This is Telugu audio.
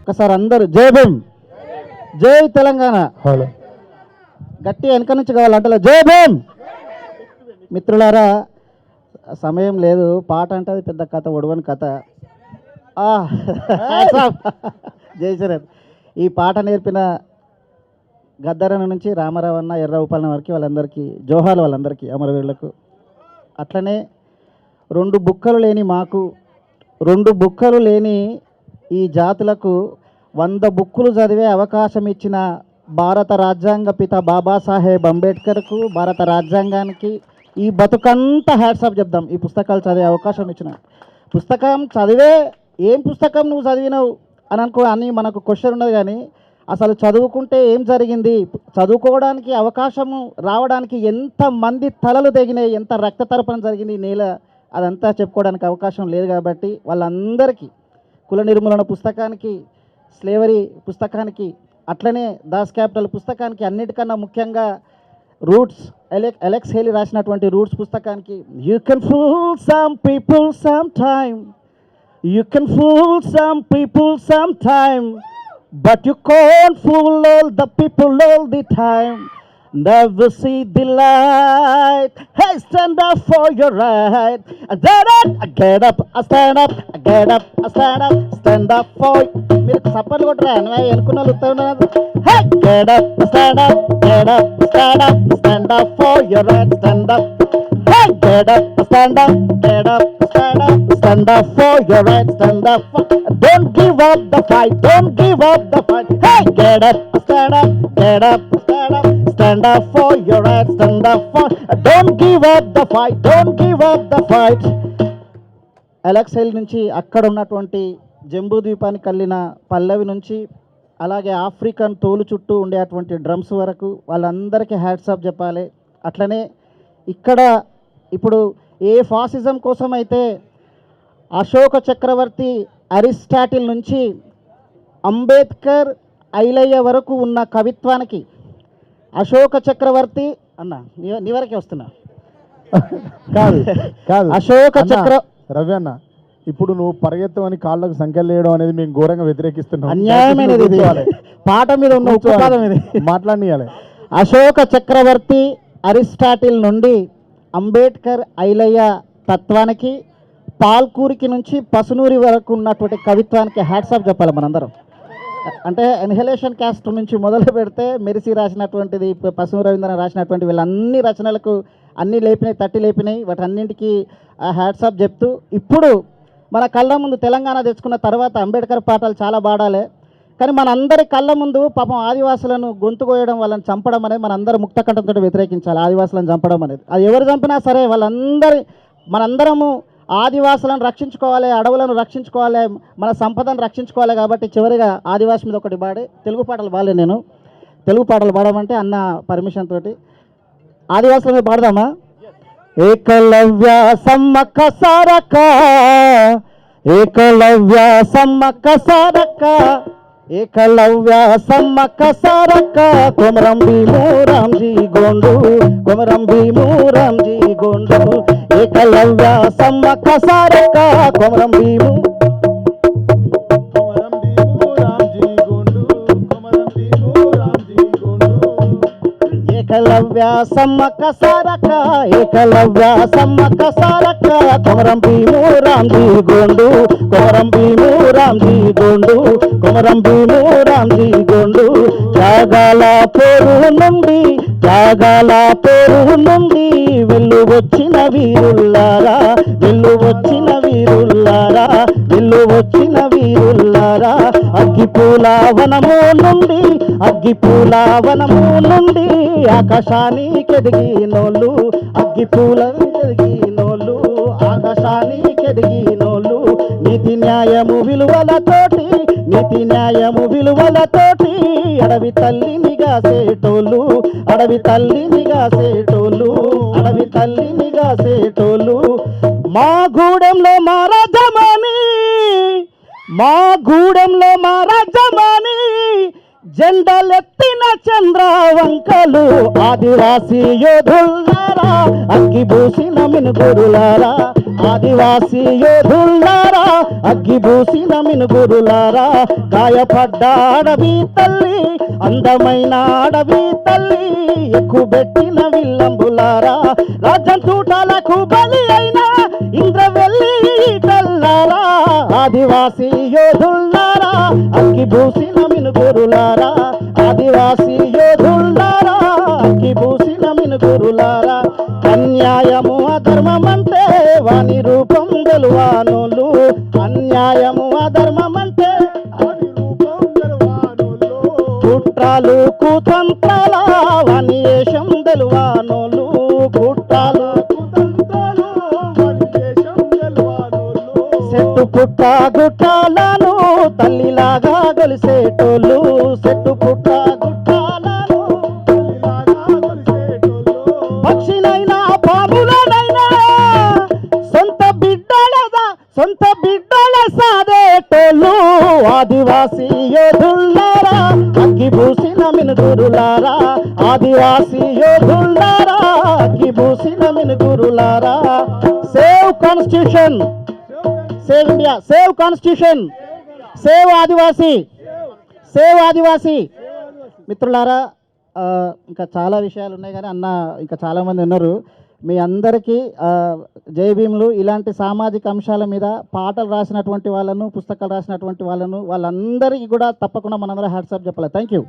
ఒక్కసారి అందరూ జై భీమ్, జై తెలంగాణ. గట్టి వెనక నుంచి కావాలంటే జై భీమ్. మిత్రులారా, సమయం లేదు, పాట అంటే అది పెద్ద కథ, ఒడవని కథ. జై శరత్. ఈ పాట నేర్పిన గద్దరన్న నుంచి రామారావు అన్న, ఎర్ర ఉపాలన వరకు వాళ్ళందరికీ జోహాలు, వాళ్ళందరికీ అమరవీరులకు. అట్లనే 2 బుక్కలు లేని మాకు, 2 బుక్కలు లేని ఈ జాతులకు 100 బుక్కులు చదివే అవకాశం ఇచ్చిన భారత రాజ్యాంగ పిత బాబాసాహెబ్ అంబేద్కర్కు, భారత రాజ్యాంగానికి ఈ బతుకంతా హ్యాట్సాప్ చెప్దాం. ఈ పుస్తకాలు చదివే అవకాశం ఇచ్చిన, పుస్తకం చదివే, ఏం పుస్తకం నువ్వు చదివినావు అని మనకు క్వశ్చన్ ఉన్నది. కానీ అసలు చదువుకుంటే ఏం జరిగింది, చదువుకోవడానికి అవకాశము రావడానికి ఎంతమంది తలలు తెగినాయి, ఎంత రక్త తర్పణ జరిగింది ఈ నేల, అదంతా చెప్పుకోవడానికి అవకాశం లేదు. కాబట్టి వాళ్ళందరికీ కుల నిర్మూలన పుస్తకానికి, స్లేవరీ పుస్తకానికి, అట్లనే దాస్ క్యాపిటల్ పుస్తకానికి, అన్నిటికన్నా ముఖ్యంగా రూట్స్, అలెక్స్ హేలీ రాసినటువంటి రూట్స్ పుస్తకానికి, you can pool some people some time, you can pool some people some time, but you can't fool all the people all the time. Never see the light. Hey, stand up for your right. Get up, get up, stand up, get up, stand up, stand up for. మీరు సపోర్ట్ కొట్టరా అన్నయ్య, ఎనుకున్న వాళ్ళు ఉత్తరం. Hey, get up, stand up, get up, stand up, stand up for your right, stand up. Hey, get up, stand up, get up, stand up, stand up for your right, stand up for. Don't give up the fight, don't give up the fight. Hey, get up, stand up, get up, stand up, stand up for your right, stand up for. Don't give up the fight, don't give up the fight. Alex Haley నుంచి అక్కడ ఉన్నటువంటి జంబూ ద్వీపానికి కల్లిన పల్లవి నుంచి, అలాగే ఆఫ్రికన్ తోలు చుట్టూ ఉండేటువంటి డ్రమ్స్ వరకు వాళ్ళందరికీ హ్యాట్సాప్ చెప్పాలి. అట్లనే ఇక్కడ ఇప్పుడు ఏ ఫాసిజం కోసం అయితే అశోక చక్రవర్తి, అరిస్టాటిల్ నుంచి అంబేద్కర్, ఐలయ్య వరకు ఉన్న కవిత్వానికి, అశోక చక్రవర్తి అన్న నీ వరకే వస్తున్నా కాదు కాదు అశోక చక్ర రవి అన్న, ఇప్పుడు నువ్వు పరిగెత్తమని కాళ్ళకు సంఖ్యలు వేయడం అనేది మేము ఘోరంగా వ్యతిరేకిస్తున్నాం. అన్యాయమైనది ఇది, పాట మీద ఉన్న ఉత్పాదం ఇది, మాట్లాడియాలి. అశోక చక్రవర్తి, అరిస్టాటిల్ నుండి అంబేద్కర్, ఐలయ్య తత్వానికి, పాల్కూరికి నుంచి పసునూరి వరకు ఉన్నటువంటి కవిత్వానికి హ్యాట్సాప్ చెప్పాలి మనందరం. అంటే ఎన్హలేషన్ క్యాస్ట్ నుంచి మొదలు పెడితే మెరిసి రాసినటువంటిది, పసునూరి రవీంద్రనాథ్ రాసినటువంటి వీళ్ళన్ని రచనలకు అన్నీ లేపినాయి, తట్టి లేపినాయి. వాటన్నింటికి హ్యాట్సాప్ చెప్తూ, ఇప్పుడు మన కళ్ళ ముందు తెలంగాణ తెచ్చుకున్న తర్వాత అంబేద్కర్ పాటలు చాలా పాడాలి. కానీ మనందరి కళ్ళ ముందు పాపం ఆదివాసులను గొంతు కోయడం, వాళ్ళని చంపడం అనేది మనందరూ ముక్త కంఠంతో వ్యతిరేకించాలి. ఆదివాసులను చంపడం అనేది, అది ఎవరు చంపినా సరే మనందరము ఆదివాసులను రక్షించుకోవాలి, అడవులను రక్షించుకోవాలి, మన సంపదను రక్షించుకోవాలి. కాబట్టి చివరిగా ఆదివాసి మీద ఒకటి పాడి, తెలుగు పాటలు పాడలే, నేను తెలుగు పాటలు పాడమంటే అన్న పర్మిషన్ తోటి ఆదివాసుల మీద పాడదామా? ఏకలవ్య సమ్మక్క సారక్క, ఏకలవ్య సమ్మక్క సారక్క, ఏకలవ్య సమ్మక్క సారక్క, కొమరం భీము రామ్జీ గోండు, కొమరం భీము రామ్జీ గోండు. ఏకలవ్య సమ్మక్క సారక్క, కొమరం భీము ఏకలవ్య సమ్మక్క సారక్క, ఏకలవ్య సమ్మక్క సారక్క, కొమరం భీము రామ్జీ గోండు, కొమరం భీము రామ్జీ గోండు, కొమరం భీము రామ్జీ గోండు. త్యాగాల పేరు నుండి, త్యాగాల పేరు నుండి వెళ్ళు వచ్చిన వీరుల్లారా, వెళ్ళు వచ్చిన వీరుల్లారా, వెళ్ళు వచ్చిన వీరుల్లారా. అగ్గిపూల వనము నుండి, అగ్గిపూల వనము నుండి ఆకాశానికి ఎదిగినోళ్ళు, అగ్గిపూలను ఎదిగినోళ్ళు, ఆకాశానికి ఎదిగినోళ్ళు. నీతి న్యాయము విలువలతోటి, నీతి న్యాయము విలువలతోటి అడవి తల్లిని గాసేటోళ్ళు, అడవి తల్లిని గాసేటోళ్ళు, అడవి తల్లిని గాసేటోళ్ళు. మా గూడెంలో మా రాజమాని, మా గూడెంలో మా రాజమాని, జెండలెత్తిన చంద్రవంకలు ఆదివాసీ యోధులారా, అగ్గిబూసిన మినుగురులారా, ఆదివాసీ యోధుల్లారా అగ్గిబూసిన మినుగురులారా గాయపడ్డ అడవి తల్లి అందమైన అడవి తల్లి ఎక్కుబెట్టిన విల్లంబులారా రాజ్యం తూటాలకు బలి అయిన ఇంద్రవెల్లి తల్లారా ఆదివాసీ యోధుల్లారా అగ్గిబూసిన మినుగురులారా ఆదివాసీ యోధుల్లారా అగ్గిబూసిన మినుగురులారా అన్యాయము అధర్మమంటే వాని రూపం గెలువానోళ్ళు అన్యాయము అధర్మమంటే వాని రూపం గెలువానోళ్ళు కుట్రాలు కుతంత్రాల వాని వేషం గెలువానోళ్ళు కుట్రాలు కుతంత్రాలు వాని వేషం గెలువానోళ్ళు చెట్టు పుట్ట గుట్టాలను తల్లిలాగా గెలిసేటోళ్ళు చెట్టు పుట్ట గుట్టాలను తల్లిలాగా గెలిసేటోళ్ళు పక్షినైనా పాములనైనా సొంత బిడ్డల సాదేటోళ్ళు ఆదివాసీ యోధుల్లారా అగ్గిబూసిన మినుగురులారా ఆదివాసీ యోధుల్లారా అగ్గిబూసిన మినుగురులారా save constitution save India save constitution save Adivasi save Adivasi మిత్రులారా ఇంకా చాలా విషయాలు ఉన్నాయి కానీ అన్న ఇంకా చాలామంది ఉన్నారు మీ అందరికీ జై భీములు ఇలాంటి సామాజిక అంశాల మీద పాటలు రాసినటువంటి వాళ్ళను పుస్తకాలు రాసినటువంటి వాళ్ళను వాళ్ళందరికీ కూడా తప్పకుండా మనందరం హ్యాట్సాప్ చెప్పాలి థ్యాంక్ యూ